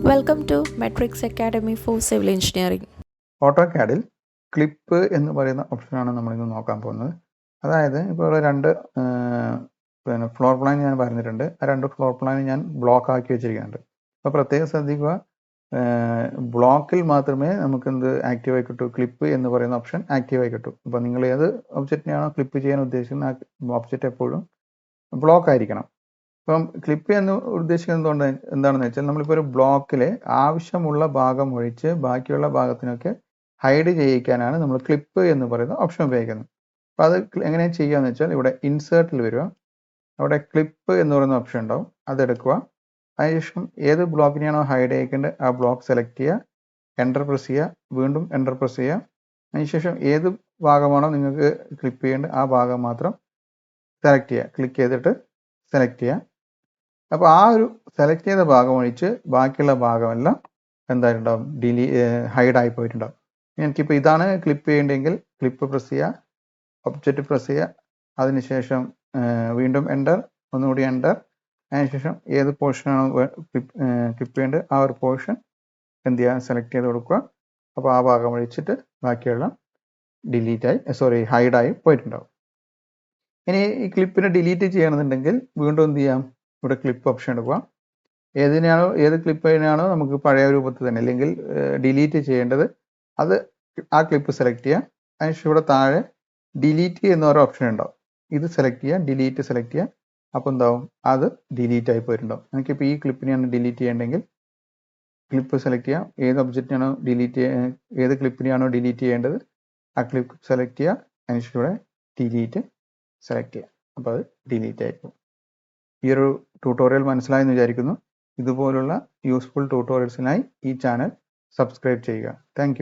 Welcome to Matrix Academy for Civil Engineering. ഓട്ടോകാഡിൽ clip എന്ന് പറയുന്ന ഓപ്ഷനാണ് നമ്മളിന്ന് നോക്കാൻ പോകുന്നത്. അതായത് ഇപ്പോൾ ഇവിടെ രണ്ട് ഫ്ലോർ പ്ലാൻ ഞാൻ പറഞ്ഞിട്ടുണ്ട്. ആ രണ്ട് ഫ്ലോർ പ്ലാൻ ഞാൻ ബ്ലോക്ക് ആക്കി വെച്ചിരിക്കുന്നുണ്ട്. അപ്പോൾ പ്രത്യേകം ശ്രദ്ധിക്കുക, ബ്ലോക്കിൽ മാത്രമേ നമുക്ക് എന്ത് ആക്റ്റീവ് ആയി കിട്ടൂ, ക്ലിപ്പ് എന്ന് പറയുന്ന ഓപ്ഷൻ ആക്റ്റീവ് ആയി കിട്ടും. അപ്പോൾ നിങ്ങൾ ഏത് ഒബ്ജക്റ്റിനെയാണോ ക്ലിപ്പ് ചെയ്യാൻ ഉദ്ദേശിക്കുന്നത് ആ ഒബ്ജക്റ്റ് എപ്പോഴും ബ്ലോക്ക് ആയിരിക്കണം. അപ്പം ക്ലിപ്പ് എന്ന് ഉദ്ദേശിക്കുന്നത് എന്താണെന്ന് വെച്ചാൽ, നമ്മളിപ്പോൾ ഒരു ബ്ലോക്കിൽ ആവശ്യമുള്ള ഭാഗം ഒഴിച്ച് ബാക്കിയുള്ള ഭാഗത്തിനൊക്കെ ഹൈഡ് ചെയ്യിക്കാനാണ് നമ്മൾ ക്ലിപ്പ് എന്ന് പറയുന്ന ഓപ്ഷൻ ഉപയോഗിക്കുന്നത്. അപ്പോൾ അത് എങ്ങനെ ചെയ്യാന്ന് വെച്ചാൽ, ഇവിടെ ഇൻസേർട്ടിൽ വരിക, അവിടെ ക്ലിപ്പ് എന്ന് പറയുന്ന ഓപ്ഷൻ ഉണ്ടാവും, അതെടുക്കുക. അതിനുശേഷം ഏത് ബ്ലോക്കിനെയാണോ ഹൈഡ് ചെയ്യിക്കേണ്ടത് ആ ബ്ലോക്ക് സെലക്ട് ചെയ്യുക, എൻ്റർ പ്രസ് ചെയ്യുക, വീണ്ടും എൻ്റർ പ്രസ് ചെയ്യുക. അതിനുശേഷം ഏത് ഭാഗമാണോ നിങ്ങൾക്ക് ക്ലിപ്പ് ചെയ്യേണ്ടത് ആ ഭാഗം മാത്രം സെലക്ട് ചെയ്യുക, ക്ലിക്ക് ചെയ്തിട്ട് സെലക്ട് ചെയ്യുക. അപ്പോൾ ആ ഒരു സെലക്ട് ചെയ്ത ഭാഗം ഒഴിച്ച് ബാക്കിയുള്ള ഭാഗമെല്ലാം എന്തായിട്ടുണ്ടാവും, ഹൈഡായി പോയിട്ടുണ്ടാവും. എനിക്കിപ്പോൾ ഇതാണ് ക്ലിപ്പ് ചെയ്യേണ്ടതെങ്കിൽ ക്ലിപ്പ് പ്രസ് ചെയ്യുക, ഒബ്ജക്റ്റ് പ്രസ് ചെയ്യുക, അതിനുശേഷം വീണ്ടും എൻ്റർ, ഒന്നുകൂടി എൻ്റർ. അതിനുശേഷം ഏത് പോർഷനാണോ ക്ലിപ്പ് ചെയ്യേണ്ടത് ആ ഒരു പോർഷൻ എന്ത് ചെയ്യുക, സെലക്ട് ചെയ്ത് കൊടുക്കുക. അപ്പോൾ ആ ഭാഗം ഒഴിച്ചിട്ട് ബാക്കിയുള്ള ഹൈഡായി പോയിട്ടുണ്ടാവും. ഇനി ഈ ക്ലിപ്പിനെ ഡിലീറ്റ് ചെയ്യണമെന്നുണ്ടെങ്കിൽ വീണ്ടും എന്ത് ചെയ്യാം, ഇവിടെ ക്ലിപ്പ് ഓപ്ഷൻ എടുക്കുക. ഏത് ക്ലിപ്പിനാണോ നമുക്ക് പഴയ രൂപത്തിൽ തന്നെ അല്ലെങ്കിൽ ഡിലീറ്റ് ചെയ്യേണ്ടത് അത് ആ ക്ലിപ്പ് സെലക്ട് ചെയ്യുക. അതിനുശേഷം ഇവിടെ താഴെ ഡിലീറ്റ് എന്ന ഒരു ഓപ്ഷൻ ഉണ്ടാവും, ഇത് സെലക്ട് ചെയ്യുക, ഡിലീറ്റ് സെലക്ട് ചെയ്യുക. അപ്പോൾ എന്താവും, അത് ഡിലീറ്റ് ആയി പോയിട്ടുണ്ടാവും. എനിക്കിപ്പോൾ ഈ ക്ലിപ്പിനെയാണ് ഡിലീറ്റ് ചെയ്യേണ്ടെങ്കിൽ ക്ലിപ്പ് സെലക്ട് ചെയ്യാം, ഏത് ക്ലിപ്പിനെയാണോ ഡിലീറ്റ് ചെയ്യേണ്ടത് ആ ക്ലിപ്പ് സെലക്ട് ചെയ്യുക. അതിനുശേഷം ഇവിടെ ഡിലീറ്റ് സെലക്ട് ചെയ്യുക, അപ്പോൾ അത് ഡിലീറ്റ് ആയിരിക്കും. ഈ ഒരു ട്യൂട്ടോറിയൽ മനസ്സിലായെന്ന് വിചാരിക്കുന്നു. ഇതുപോലുള്ള യൂസ്ഫുൾ ട്യൂട്ടോറിയൽസിനായി ഈ ചാനൽ സബ്സ്ക്രൈബ് ചെയ്യുക. താങ്ക്